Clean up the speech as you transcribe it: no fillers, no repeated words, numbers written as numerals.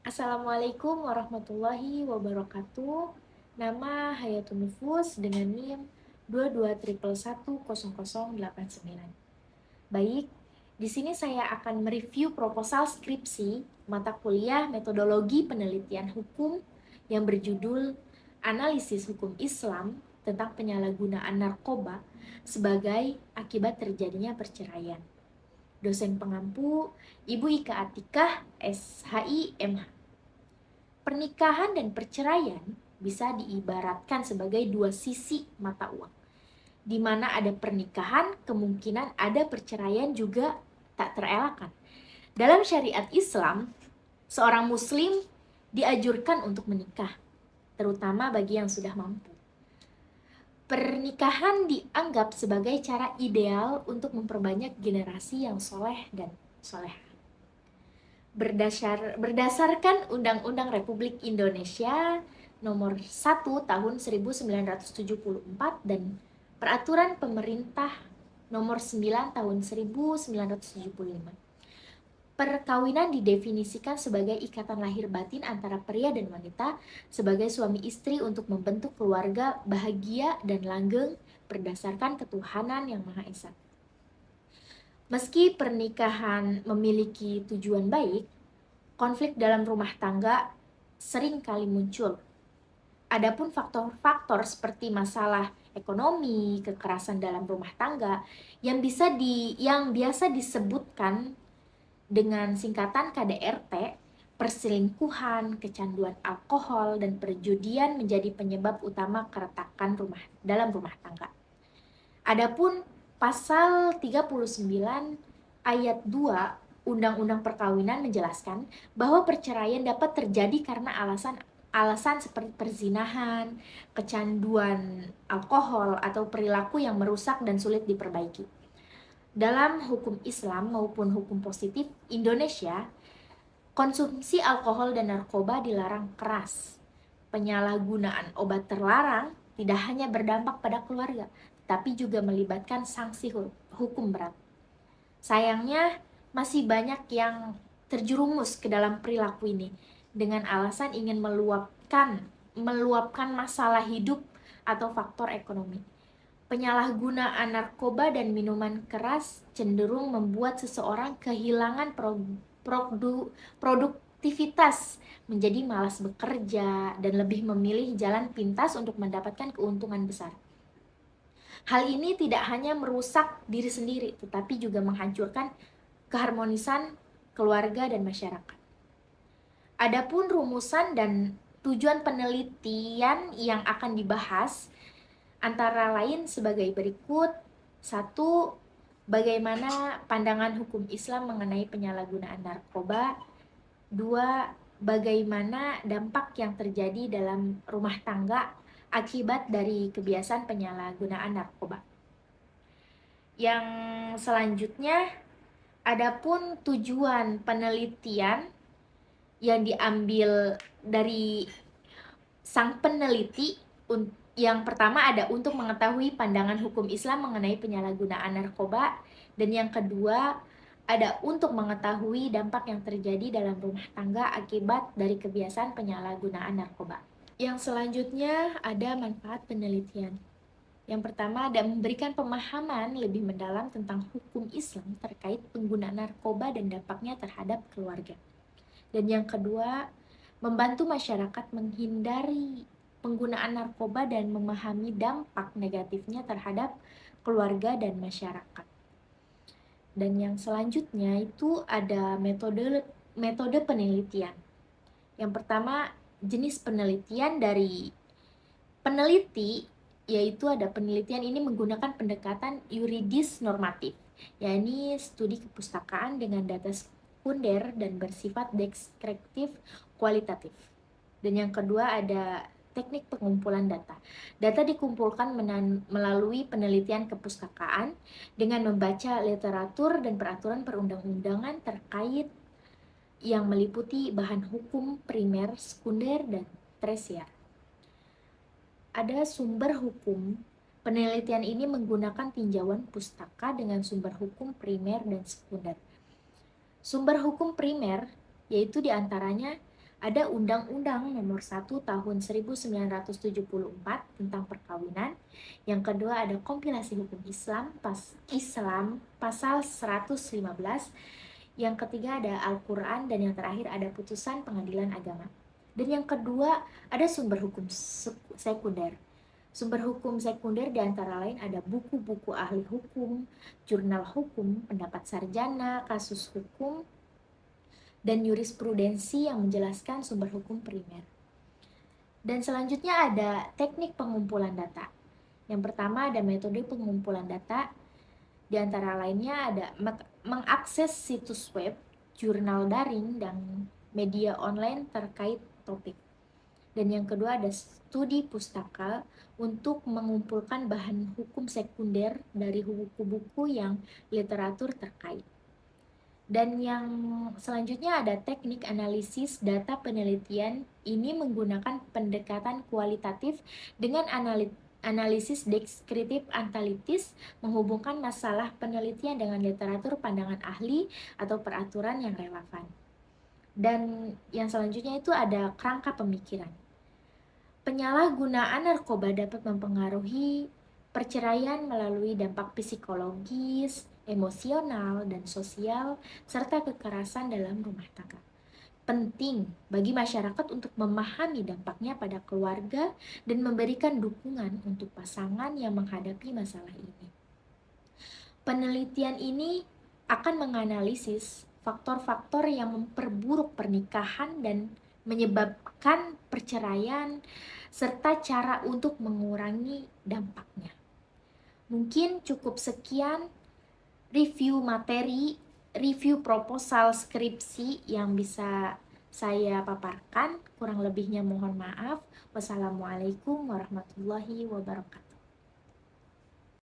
Assalamualaikum warahmatullahi wabarakatuh. Nama Hayatun Nufus dengan NIM 22111089. Baik, di sini saya akan mereview proposal skripsi mata kuliah Metodologi Penelitian Hukum yang berjudul Analisis Hukum Islam tentang Penyalahgunaan Narkoba sebagai akibat terjadinya perceraian. Dosen pengampu Ibu Ika Atikah, SHI, MH. Pernikahan dan perceraian bisa diibaratkan sebagai dua sisi mata uang. Di mana ada pernikahan, kemungkinan ada perceraian juga tak terelakkan. Dalam syariat Islam, seorang muslim dianjurkan untuk menikah, terutama bagi yang sudah mampu. Pernikahan dianggap sebagai cara ideal untuk memperbanyak generasi yang soleh dan soleh. Berdasarkan Undang-Undang Republik Indonesia Nomor 1 Tahun 1974 dan Peraturan Pemerintah Nomor 9 Tahun 1975. Perkawinan didefinisikan sebagai ikatan lahir batin antara pria dan wanita sebagai suami istri untuk membentuk keluarga bahagia dan langgeng berdasarkan ketuhanan yang Maha Esa. Meski pernikahan memiliki tujuan baik, konflik dalam rumah tangga sering kali muncul. Adapun faktor-faktor seperti masalah ekonomi, kekerasan dalam rumah tangga yang biasa disebutkan dengan singkatan KDRT, perselingkuhan, kecanduan alkohol, dan perjudian menjadi penyebab utama keretakan dalam rumah tangga. Adapun pasal 39 ayat 2 Undang-Undang Perkawinan menjelaskan bahwa perceraian dapat terjadi karena alasan seperti perzinahan, kecanduan alkohol, atau perilaku yang merusak dan sulit diperbaiki. Dalam hukum Islam maupun hukum positif Indonesia, konsumsi alkohol dan narkoba dilarang keras. Penyalahgunaan obat terlarang tidak hanya berdampak pada keluarga, tapi juga melibatkan sanksi hukum berat. Sayangnya, masih banyak yang terjerumus ke dalam perilaku ini dengan alasan ingin meluapkan masalah hidup atau faktor ekonomi. Penyalahgunaan narkoba dan minuman keras cenderung membuat seseorang kehilangan produktivitas, menjadi malas bekerja, dan lebih memilih jalan pintas untuk mendapatkan keuntungan besar. Hal ini tidak hanya merusak diri sendiri, tetapi juga menghancurkan keharmonisan keluarga dan masyarakat. Adapun rumusan dan tujuan penelitian yang akan dibahas antara lain sebagai berikut. 1. Bagaimana pandangan hukum Islam mengenai penyalahgunaan narkoba. 2. Bagaimana dampak yang terjadi dalam rumah tangga akibat dari kebiasaan penyalahgunaan narkoba. Yang selanjutnya, adapun tujuan penelitian yang diambil dari sang peneliti. Yang pertama ada untuk mengetahui pandangan hukum Islam mengenai penyalahgunaan narkoba, dan yang kedua ada untuk mengetahui dampak yang terjadi dalam rumah tangga akibat dari kebiasaan penyalahgunaan narkoba. Yang selanjutnya ada manfaat penelitian. Yang pertama ada memberikan pemahaman lebih mendalam tentang hukum Islam terkait penggunaan narkoba dan dampaknya terhadap keluarga. Dan yang kedua, membantu masyarakat menghindari penggunaan narkoba dan memahami dampak negatifnya terhadap keluarga dan masyarakat. Dan yang selanjutnya itu ada metode penelitian. Yang pertama, jenis penelitian dari peneliti, yaitu ada penelitian ini menggunakan pendekatan yuridis normatif, yakni studi kepustakaan dengan data sekunder dan bersifat deskriptif kualitatif. Dan yang kedua ada teknik pengumpulan data. Data dikumpulkan melalui penelitian kepustakaan dengan membaca literatur dan peraturan perundang-undangan terkait yang meliputi bahan hukum primer, sekunder, dan tersier. Ada sumber hukum. Penelitian ini menggunakan tinjauan pustaka dengan sumber hukum primer dan sekunder. Sumber hukum primer yaitu diantaranya Ada Undang-Undang Nomor 1 Tahun 1974 tentang perkawinan. Yang kedua ada kompilasi hukum Islam pasal 115. Yang ketiga ada Al-Quran, dan yang terakhir ada putusan pengadilan agama. Dan yang kedua ada sumber hukum sekunder. Sumber hukum sekunder diantara lain ada buku-buku ahli hukum, jurnal hukum, pendapat sarjana, kasus hukum, dan jurisprudensi yang menjelaskan sumber hukum primer. Dan selanjutnya ada teknik pengumpulan data. Yang pertama ada metode pengumpulan data, di antara lainnya ada mengakses situs web, jurnal daring, dan media online terkait topik. Dan yang kedua ada studi pustaka untuk mengumpulkan bahan hukum sekunder dari buku-buku yang literatur terkait. Dan yang selanjutnya ada teknik analisis data penelitian. Ini menggunakan pendekatan kualitatif dengan analisis deskriptif analitis, menghubungkan masalah penelitian dengan literatur pandangan ahli atau peraturan yang relevan. Dan yang selanjutnya itu ada kerangka pemikiran. Penyalahgunaan narkoba dapat mempengaruhi perceraian melalui dampak psikologis, emosional, dan sosial, serta kekerasan dalam rumah tangga. Penting bagi masyarakat untuk memahami dampaknya pada keluarga dan memberikan dukungan untuk pasangan yang menghadapi masalah ini. Penelitian ini akan menganalisis faktor-faktor yang memperburuk pernikahan dan menyebabkan perceraian, serta cara untuk mengurangi dampaknya. Mungkin cukup sekian review materi, review proposal skripsi yang bisa saya paparkan. Kurang lebihnya mohon maaf. Wassalamualaikum warahmatullahi wabarakatuh.